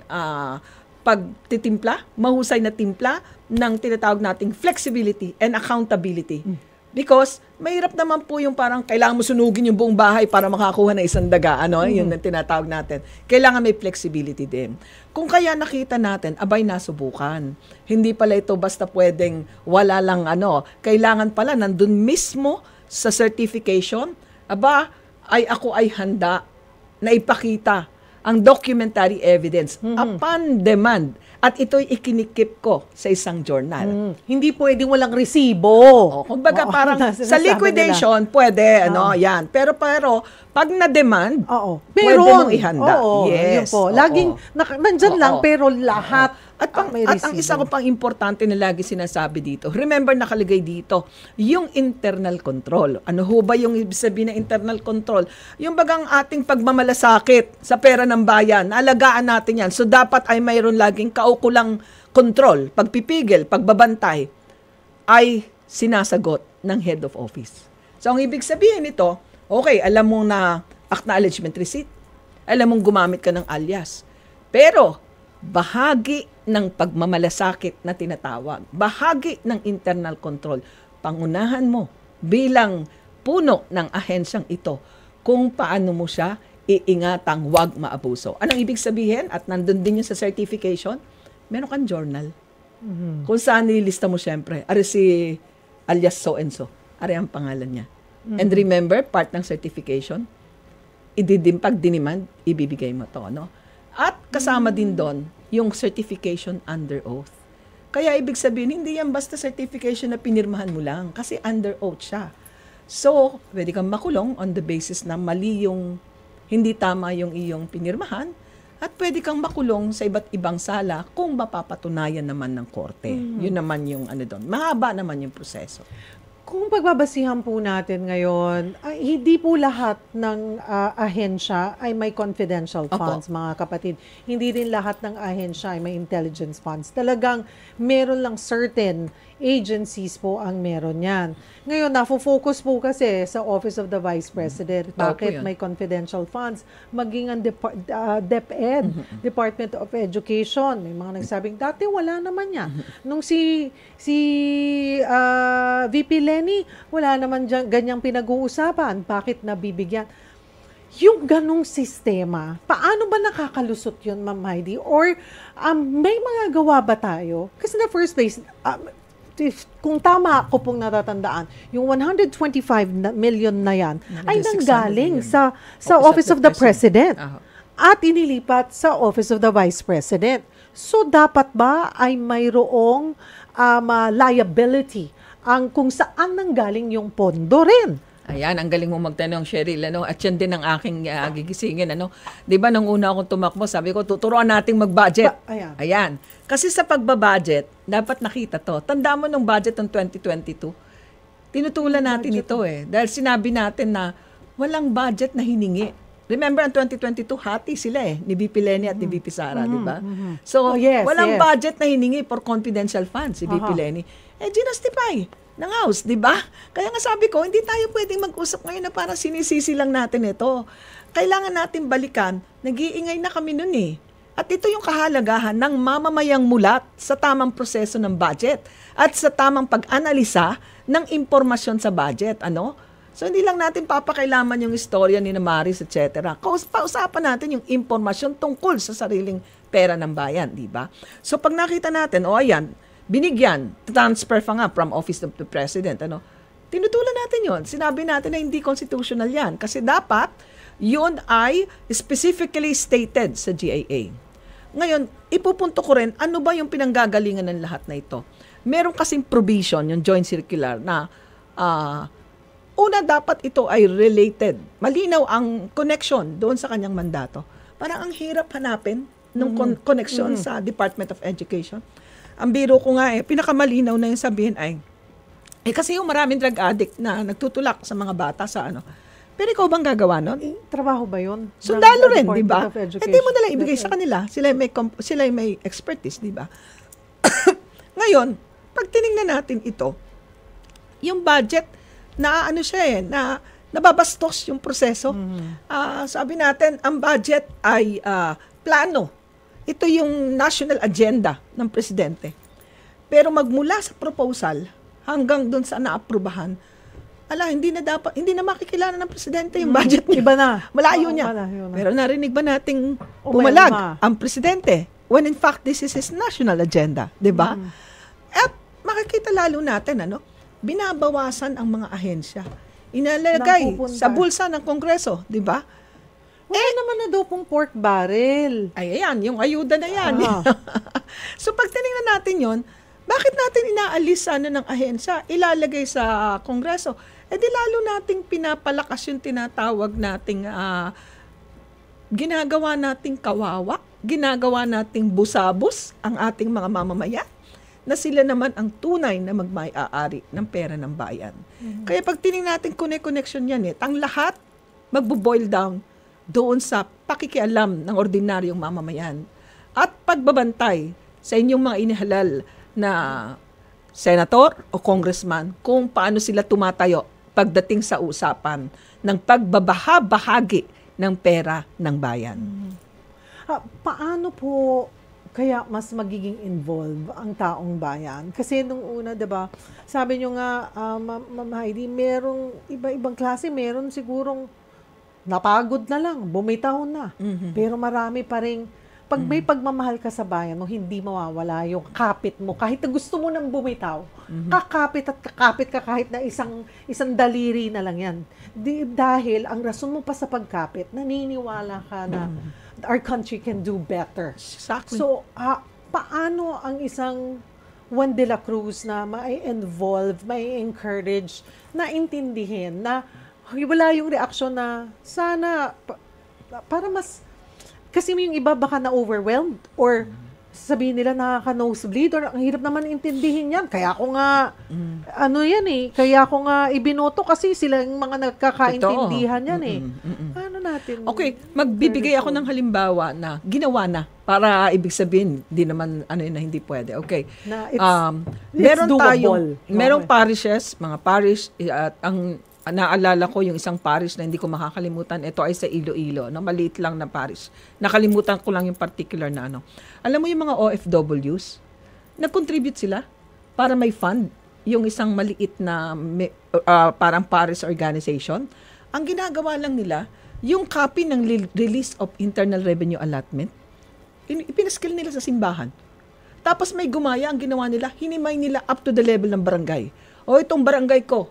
pagtitimpla, mahusay na timpla ng tinatawag nating flexibility and accountability. Because mahirap naman po yung parang kailangan mo sunugin yung buong bahay para makakuha ng isang daga. Yun ang tinatawag natin. Kailangan may flexibility din. Kung kaya nakita natin, nasubukan. Hindi pala ito basta pwedeng wala lang Kailangan pala nandun mismo sa certification, ako ay handa na ipakita ang documentary evidence upon demand. At ito'y ikinikip ko sa isang journal. Hindi pwedeng walang resibo. Kumbaga parang sa liquidation, pwede, yan. Pero pag na-demand, pwede mong ihanda. Yun Yes. po. Laging, nandyan lang, pero lahat may resibo. At ang isa ko pang importante na lagi sinasabi dito, remember nakalagay dito, yung internal control. Ano ho ba yung ibig sabihin ng internal control? Yung bagang ating pagmamalasakit sa pera ng bayan, alagaan natin yan. So dapat ay mayroon laging kaukulang control, pagpipigil, pagbabantay, ay sinasagot ng head of office. So ang ibig sabihin nito, okay, alam mo na acknowledgement receipt, alam mong gumamit ka ng alias, pero bahagi ng pagmamalasakit na tinatawag, bahagi ng internal control, pangunahan mo bilang puno ng ahensyang ito kung paano mo siya iingatang wag maabuso. Anong ibig sabihin? At nandun din yun sa certification, meron kang journal. Kung saan nililista mo syempre, ari si alias so and so, ari ang pangalan niya. And remember, part ng certification, pag diniman, ibibigay mo to, At kasama din doon yung certification under oath. Kaya ibig sabihin, hindi yan basta certification na pinirmahan mo lang kasi under oath siya. So, pwede kang makulong on the basis na mali yung, hindi tama yung iyong pinirmahan At pwede kang makulong sa iba't ibang sala kung mapapatunayan naman ng korte. Yun naman yung ano doon. Mahaba naman yung proseso. Kung pagbabasihan po natin ngayon, hindi po lahat ng ahensya ay may confidential funds, mga kapatid. Hindi rin lahat ng ahensya ay may intelligence funds. Talagang meron lang certain agencies po ang meron yan. Ngayon, nafo-focus po kasi sa Office of the Vice President. Bakit may confidential funds? Maging ang DepEd, Department of Education. May mga nagsabing, dati wala naman yan. Nung si VP Lenny, wala naman dyan, ganyang pinag-uusapan. Bakit nabibigyan? Yung ganong sistema, paano ba nakakalusot yun, Ma'am Heidi? Or may mga gawa ba tayo? Kasi in the first place, kung tama ko pong natatandaan, yung 125 million na yan ay nanggaling sa Office of the President at inilipat sa Office of the Vice President. So, dapat ba ay mayroong liability ang kung saan nanggaling yung pondo rin? Ayan, ang galing mo magtanong, Cheryl, ano? At yan din ang aking gigisingin, ano? 'Di ba nung una akong tumakbo, sabi ko tuturuan nating mag-budget. Ayan. Kasi sa pagbabudget, dapat nakita 'to. Tanda mo nung budget ng 2022, tinutulan natin ito dahil sinabi natin na walang budget na hiningi. Remember, ang 2022, hati sila ni VP Lenny at ni VP Sara, di ba? So, walang budget na hiningi for confidential funds si VP Lenny. Ginastify ng House, di ba? Kaya nga sabi ko, hindi tayo pwedeng mag-usap ngayon na para sinisisi lang natin ito. Kailangan natin balikan, nag-iingay na kami nun At ito yung kahalagahan ng mamamayang mulat sa tamang proseso ng budget at sa tamang pag-analisa ng impormasyon sa budget, ano? So, hindi lang natin papakailaman yung istorya ni Maris, etc. Pausapan natin yung impormasyon tungkol sa sariling pera ng bayan, di ba? So, pag nakita natin, ayan, binigyan, transfer pa nga from Office of the President, ano? Tinutulan natin yon. Sinabi natin na hindi constitutional yan kasi dapat yun ay specifically stated sa GAA. Ngayon, ipupunto ko rin, ano ba yung pinanggagalingan ng lahat na ito? Meron kasing provision, yung joint circular, na una, dapat ito ay related. Malinaw ang connection doon sa kanyang mandato. Parang ang hirap hanapin ng connection sa Department of Education. Ang biro ko nga pinakamalinaw na yung sabihin ay, kasi yung maraming drug addict na nagtutulak sa mga bata sa ano. Pero ikaw bang gagawa nun? Trabaho ba yun? Sundalo rin, di ba? Hindi mo nalang ibigay sa kanila. Sila may expertise, di ba? Ngayon, pag tinignan natin ito, yung budget, na ano siya na nababastos yung proseso. Sabi natin, ang budget ay plano. Ito yung national agenda ng presidente. Pero magmula sa proposal hanggang doon sa naaprubahan, hindi na makikilala ng presidente yung budget niya. Iba na. Malayo niya. Pero narinig ba nating pumalag ang presidente when in fact this is his national agenda, 'di ba? At makikita lalo natin binabawasan ang mga ahensya. Inalagay sa bulsa ng Kongreso, 'di ba? Wala naman na daw pong pork barrel. Ayan, yung ayuda na yan. So pag tinignan natin yon, bakit natin inaalis ng ahensya, ilalagay sa Kongreso? Di lalo nating pinapalakas yung tinatawag nating ginagawa nating kawawa, ginagawa nating busabos ang ating mga mamamayan na sila naman ang tunay na magmay-aari ng pera ng bayan. Kaya pag tinignan natin connection yan ang lahat magbo-boil down doon sa pakikialam ng ordinaryong mamamayan at pagbabantay sa inyong mga inihalal na senator o congressman kung paano sila tumatayo pagdating sa usapan ng pagbabaha-bahagi ng pera ng bayan. Paano po kaya mas magiging involved ang taong bayan? Kasi nung una, 'di ba? Sabi nyo nga, Ma'am Heidi, merong iba-ibang klase, meron sigurong napagod na lang, bumitaw na. Pero marami pa rin, pag may pagmamahal ka sa bayan mo, hindi mawawala yung kapit mo. Kahit na gusto mo nang bumitaw, kakapit at kakapit ka kahit na isang daliri na lang yan. Dahil ang rason mo pa sa pagkapit, naniniwala ka na our country can do better. Exactly. So, paano ang isang Juan de la Cruz na mai-involve, mai-encourage, na intindihin, na wala yung reaksyon na sana para mas Kasi yung iba baka na-overwhelmed or sabihin nila nakaka-nosebleed or ang hirap naman intindihin yan. Kaya ako nga, kaya ako nga ibinoto kasi sila yung mga nagkakaintindihan yan eh. Ano natin? Okay, magbibigay ako ng halimbawa na ginawa na para ibig sabihin, di naman na hindi pwede. Okay. Na Meron doable. merong parishes, mga parish, at ang naalala ko yung isang parish na hindi ko makakalimutan. Ito ay sa Iloilo, no? Maliit lang na parish. Nakalimutan ko lang yung particular na Alam mo yung mga OFWs, nag-contribute sila para may fund yung isang maliit na parang parish organization. Ang ginagawa lang nila, yung copy ng release of internal revenue allotment, ipinaskill nila sa simbahan. Tapos may gumaya, ang ginawa nila, hinimay nila up to the level ng barangay. O itong barangay ko,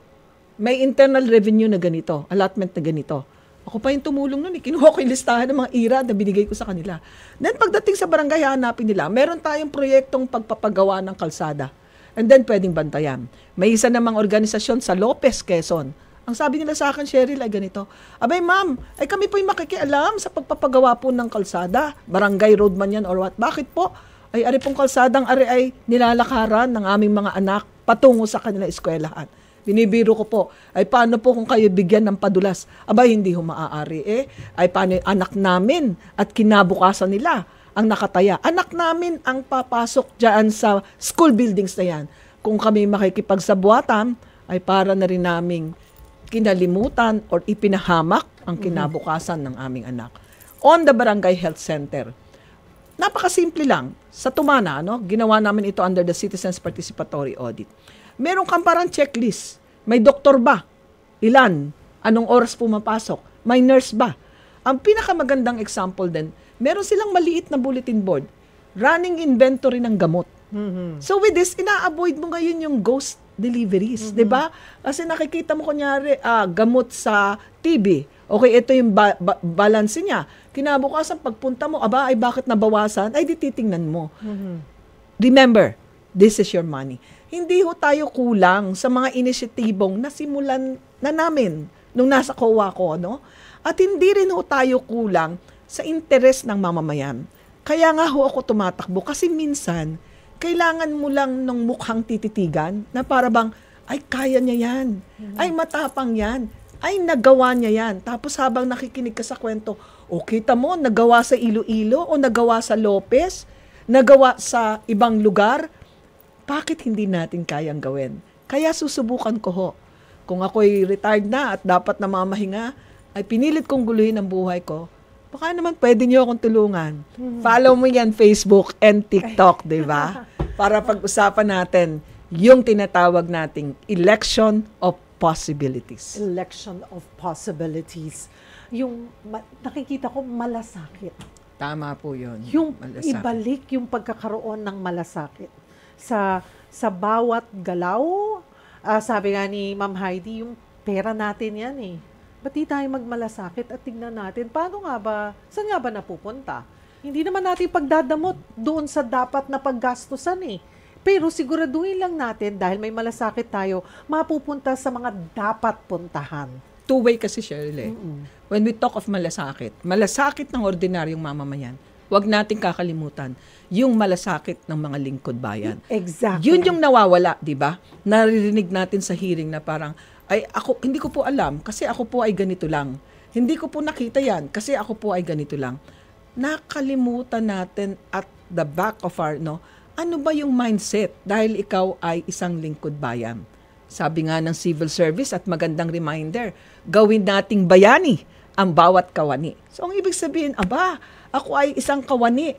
may internal revenue na ganito, allotment na ganito. Ako pa yung tumulong nun. Kinuha ko yung listahan ng mga IRA na binigay ko sa kanila. Then pagdating sa barangay, hanapin nila, meron tayong proyektong pagpapagawa ng kalsada. And then pwedeng bantayan. May isa namang organisasyon sa Lopez, Quezon. Ang sabi nila sa akin, Cheryl, ay ganito. Abay ma'am, ay kami po yung makikialam sa pagpapagawa po ng kalsada. Barangay road man yan or what. Bakit po? Ay ari pong kalsadang ari ay nilalakaran ng aming mga anak patungo sa kanilang eskwelahan. Binibiro ko po, ay paano po kung kayo bigyan ng padulas? Abay, hindi ho maaari Ay paano yung anak namin at kinabukasan nila ang nakataya. Anak namin ang papasok dyan sa school buildings na yan. Kung kami makikipagsabuatan, ay para na rin naming kinalimutan or ipinahamak ang kinabukasan ng aming anak. On the Barangay Health Center, napakasimple lang. Sa Tumana, ginawa namin ito under the Citizens Participatory Audit. Meron kang parang checklist. May doktor ba? Ilan? Anong oras pumapasok? May nurse ba? Ang pinakamagandang example din, meron silang maliit na bulletin board. Running inventory ng gamot. So with this, ina-avoid mo ngayon yung ghost deliveries. Diba? Kasi nakikita mo kunyari, gamot sa TB. Okay, ito yung balance niya. Kinabukasan, pagpunta mo, ay bakit nabawasan? Ay, di titingnan mo. Remember, this is your money. Hindi ho tayo kulang sa mga inisyatibong nasimulan na namin nung nasa COA ko, At hindi rin ho tayo kulang sa interes ng mamamayan. Kaya nga ho ako tumatakbo kasi minsan, kailangan mo lang ng mukhang tititigan na para bang, ay kaya niya yan, ay matapang yan, ay nagawa niya yan. Tapos habang nakikinig ka sa kwento, kita mo, nagawa sa Iloilo o nagawa sa Lopez, nagawa sa ibang lugar, bakit hindi natin kayang gawin? Kaya susubukan ko ho. Kung ako'y retired na at dapat na mamahinga, ay pinilit kong guluhin ang buhay ko, baka naman pwede niyo akong tulungan. Follow mo yan Facebook and TikTok, di ba? Para pag-usapan natin yung tinatawag nating election of possibilities. Election of possibilities. Yung nakikita ko malasakit. Tama po yun. Yung malasakit. Ibalik yung pagkakaroon ng malasakit. Sa bawat galaw, sabi nga ni Ma'am Heidi, yung pera natin yan Ba't di tayo magmalasakit at tignan natin, paano nga ba, saan nga ba napupunta? Hindi naman natin pagdadamot doon sa dapat na paggastusan Pero siguraduhin lang natin, dahil may malasakit tayo, mapupunta sa mga dapat puntahan. Two-way kasi, Shirley. When we talk of malasakit ng ordinaryong mamamayan, huwag nating kakalimutan yung malasakit ng mga lingkod bayan. Exactly. Yun yung nawawala, di ba? Naririnig natin sa hearing na parang, hindi ko po alam kasi ako po ay ganito lang. Hindi ko po nakita yan kasi ako po ay ganito lang. Nakalimutan natin at the back of our, ano ba yung mindset dahil ikaw ay isang lingkod bayan? Sabi nga ng civil service at magandang reminder, gawin nating bayani ang bawat kawani. So ang ibig sabihin, ako ay isang kawani.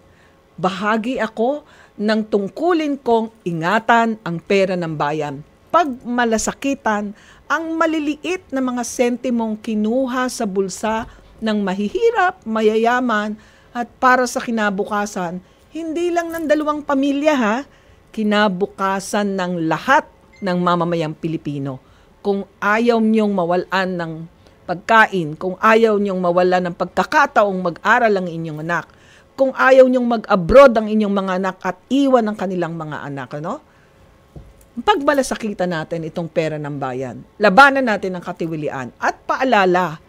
Bahagi ako ng tungkulin kong ingatan ang pera ng bayan. Pag malasakitan, ang maliliit na mga sentimong kinuha sa bulsa ng mahihirap, mayayaman, at para sa kinabukasan, hindi lang ng 2 pamilya kinabukasan ng lahat ng mamamayang Pilipino. Kung ayaw niyong mawalan ng pagkain, kung ayaw niyong mawalan ng pagkakataong mag-aral ang inyong anak, kung ayaw niyong mag-abroad ang inyong mga anak at iwan ang kanilang mga anak, pagmalasakitan natin itong pera ng bayan, labanan natin ang katiwalian at paalala,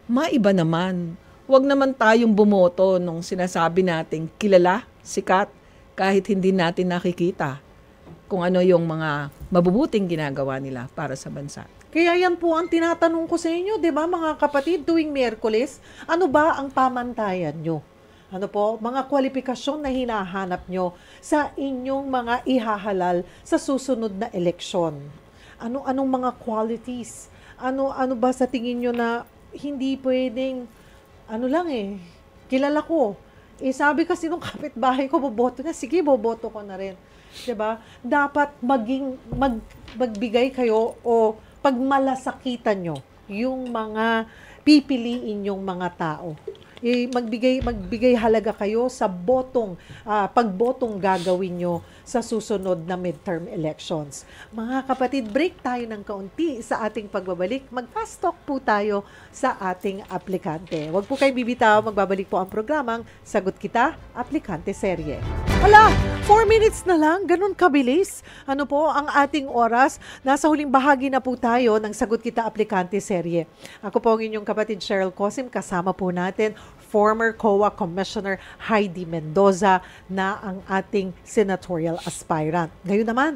maiba naman, Huwag naman tayong bumoto nung sinasabi nating kilala, sikat, kahit hindi natin nakikita kung ano yung mga mabubuting ginagawa nila para sa bansa. Kaya yan po ang tinatanong ko sa inyo, di ba mga kapatid, tuwing Miyerkules, ano ba ang pamantayan nyo? Ano po, mga kwalifikasyon na hinahanap nyo sa inyong mga ihahalal sa susunod na eleksyon? Anong mga qualities? Ano ba sa tingin nyo na hindi pwedeng, kilala ko. Sabi kasi nung kapitbahay ko, boboto na, sige, boboto ko na rin. Diba? Dapat magbigay kayo o pagmalasakitan nyo yung mga pipiliin yung mga tao. Magbigay halaga kayo sa pagbotong gagawin nyo sa susunod na midterm elections. Mga kapatid, break tayo ng kaunti sa ating pagbabalik. Mag-fast talk po tayo sa ating aplikante. Huwag po kayong bibitaw, magbabalik po ang programang Sagot Kita, Aplikante Serye. 4 minutes na lang, ganun kabilis. Ano po ang ating oras? Nasa huling bahagi na po tayo ng Sagot Kita Aplikante Serye. Ako po ang inyong kapatid Cheryl Cosim, kasama po natin former COA Commissioner Heidi Mendoza na ang ating senatorial aspirant. Ngayon naman,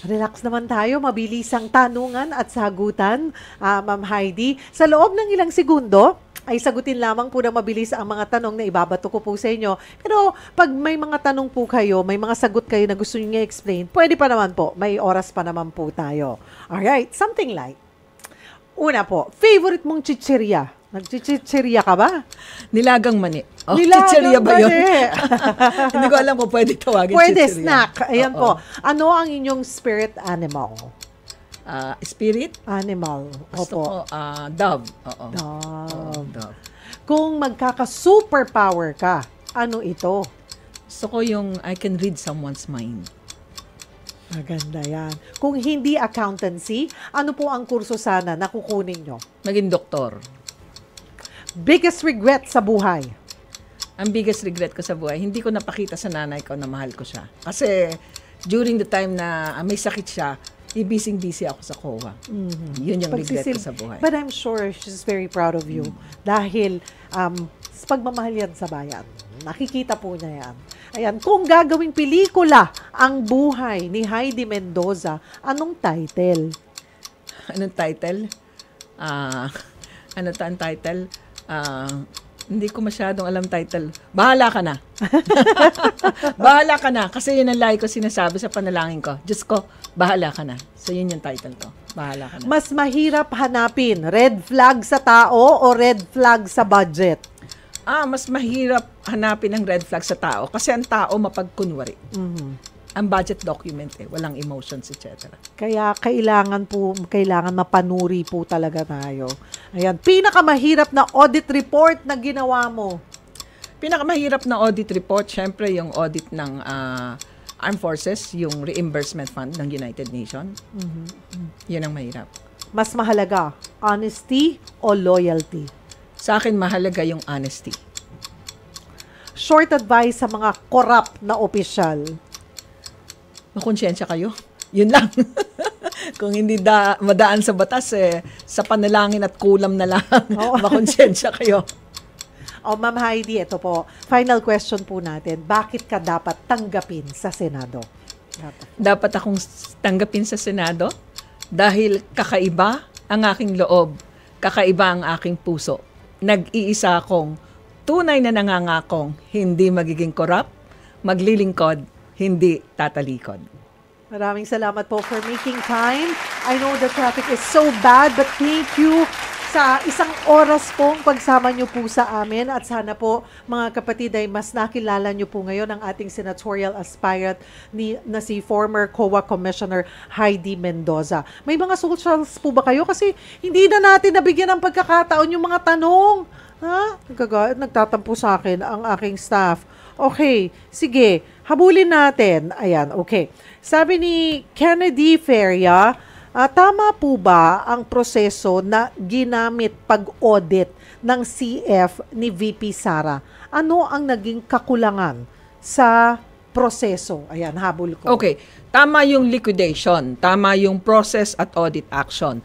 relax naman tayo, mabilisang tanungan at sagutan, Ma'am Heidi. Sa loob ng ilang segundo, ay sagutin lamang po na mabilis ang mga tanong na ibabato ko po sa inyo. Pero pag may mga tanong po kayo, may mga sagot kayo na gusto niyo i-explain, pwede pa naman po, may oras pa naman po tayo. Alright, something like, una po, favorite mong chichirya? Nagchichirya ka ba? Nilagang mani. Nilagang chichirya ba yun? mani. Hindi ko alam kung pwede tawagin Pwede, chichirya. snack. Ayan po. Ano ang inyong spirit animal? Spirit? Animal. Gusto Opo. ko, dove. Oo. Dove. Kung magkaka-superpower ka, ano ito? Gusto ko yung I can read someone's mind. Maganda yan. Kung hindi accountancy, ano po ang kurso sana na kukunin nyo? Maging doktor. Biggest regret sa buhay? Ang biggest regret ko sa buhay, hindi ko napakita sa nanay ko na mahal ko siya. Kasi during the time na may sakit siya, busy ako sa COA. Mm-hmm. Yun yung regret ko sa buhay. But I'm sure she's very proud of you. Dahil sa pagmamahal yan sa bayan. Nakikita po niya yan. Ayan, kung gagawing pelikula ang buhay ni Heidi Mendoza, anong title? Anong title? Ang title? Hindi ko masyadong alam title. Bahala ka na. Bahala ka na. Kasi yun ang lagi ko sinasabi sa panalangin ko. Diyos ko, bahala ka na. So yun yung title ko. Bahala ka na. Mas mahirap hanapin, red flag sa tao o red flag sa budget? Mas mahirap hanapin ang red flag sa tao. Kasi ang tao mapagkunwari. Mm-hmm. Ang budget document walang emotions, etc. Kaya kailangan mapanuri po talaga tayo. Ayan, pinakamahirap na audit report na ginawa mo. Pinakamahirap na audit report, syempre yung audit ng Armed Forces, yung reimbursement fund ng United Nations. Mm-hmm. Yun ang mahirap. Mas mahalaga, honesty o loyalty? Sa akin, mahalaga yung honesty. Short advice sa mga corrupt na opisyal? Makonsyensya kayo. Yun lang. Kung hindi madaan sa batas, sa panalangin at kulam na lang, makonsyensya kayo. Ma'am Heidi, ito po. Final question po natin. Bakit ka dapat tanggapin sa Senado? Dapat akong tanggapin sa Senado dahil kakaiba ang aking loob, kakaiba ang aking puso. Nag-iisa akong tunay na nangangakong hindi magiging corrupt, maglilingkod, hindi tatalikod. Maraming salamat po for making time. I know the traffic is so bad, but thank you sa isang oras pong pagsama nyo po sa amin. At sana po, mga kapatid, ay mas nakilala nyo po ngayon ang ating senatorial aspirant na si former COA Commissioner Heidi Mendoza. May mga socials po ba kayo? Kasi hindi na natin nabigyan ng pagkakataon yung mga tanong. Nagtatampo sa akin ang aking staff. Okay, sige, habulin natin. Ayan, okay. Sabi ni Kennedy Feria, tama po ba ang proseso na ginamit pag-audit ng CF ni VP Sara? Ano ang naging kakulangan sa proseso? Ayan, habol ko. Okay, tama yung liquidation, tama yung process at audit action.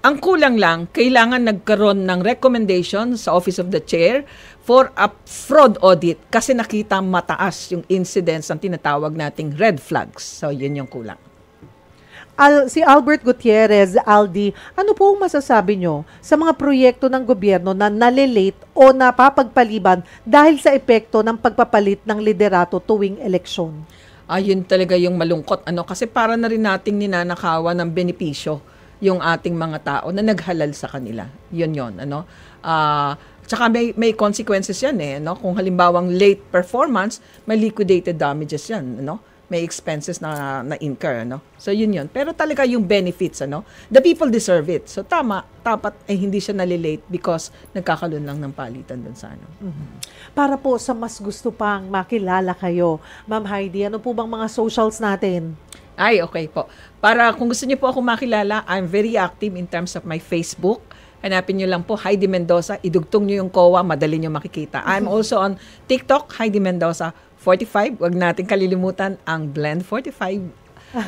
Ang kulang lang, kailangan nagkaroon ng recommendation sa Office of the Chair for a fraud audit kasi nakita mataas yung incidents ng tinatawag nating red flags. So, yun yung kulang. Si Albert Gutierrez, Aldi, ano po ang masasabi nyo sa mga proyekto ng gobyerno na nalilate o napapagpaliban dahil sa epekto ng pagpapalit ng liderato tuwing eleksyon? Yun talaga yung malungkot. Kasi para na rin nating ninanakawan ng benepisyo yung ating mga tao na naghalal sa kanila. Yun. Tsaka may consequences yan Kung halimbawang late performance, may liquidated damages yan, May expenses na incur, So yun. Pero talaga yung benefits, The people deserve it. So dapat hindi siya nalilate because nagkakaroon lang ng palitan dun sa Para po sa mas gusto pang makilala kayo, Ma'am Heidi, ano po bang mga socials natin? Okay po. Para kung gusto niyo po ako makilala, I'm very active in terms of my Facebook. Hanapin niyo lang po Heidi Mendoza. Idugtong niyo yung COA, madali niyo makikita. I'm also on TikTok, Heidi Mendoza 45. Huwag natin kalilimutan ang Blend 45.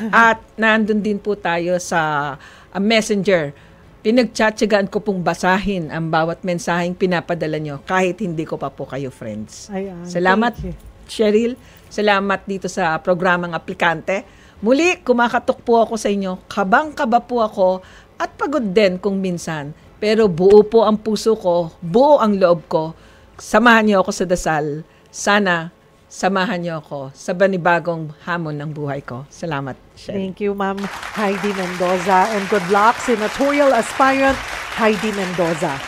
At nandun din po tayo sa Messenger. Pinagtsatsagaan ko pong basahin ang bawat mensaheng pinapadala niyo kahit hindi ko pa po kayo friends. Ayan, salamat, Cheryl. Salamat dito sa programang Aplikante. Muli, kumakatok po ako sa inyo, kabang-kaba po ako at pagod din kung minsan. Pero buo po ang puso ko, buo ang loob ko. Samahan niyo ako sa dasal. Sana samahan niyo ako sa banibagong hamon ng buhay ko. Salamat, Sherry. Thank you, Ma'am Heidi Mendoza. And good luck, Senatorial Aspirant Heidi Mendoza.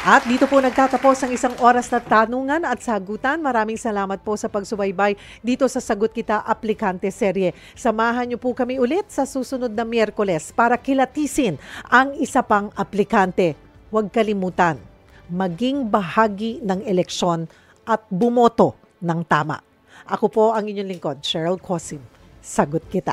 At dito po nagtatapos ang isang oras na tanungan at sagutan. Maraming salamat po sa pagsubaybay dito sa Sagot Kita Aplikante Serye. Samahan niyo po kami ulit sa susunod na Miyerkules para kilatisin ang isa pang aplikante. Huwag kalimutan, maging bahagi ng eleksyon at bumoto ng tama. Ako po ang inyong lingkod, Cheryl Cosim. Sagot Kita.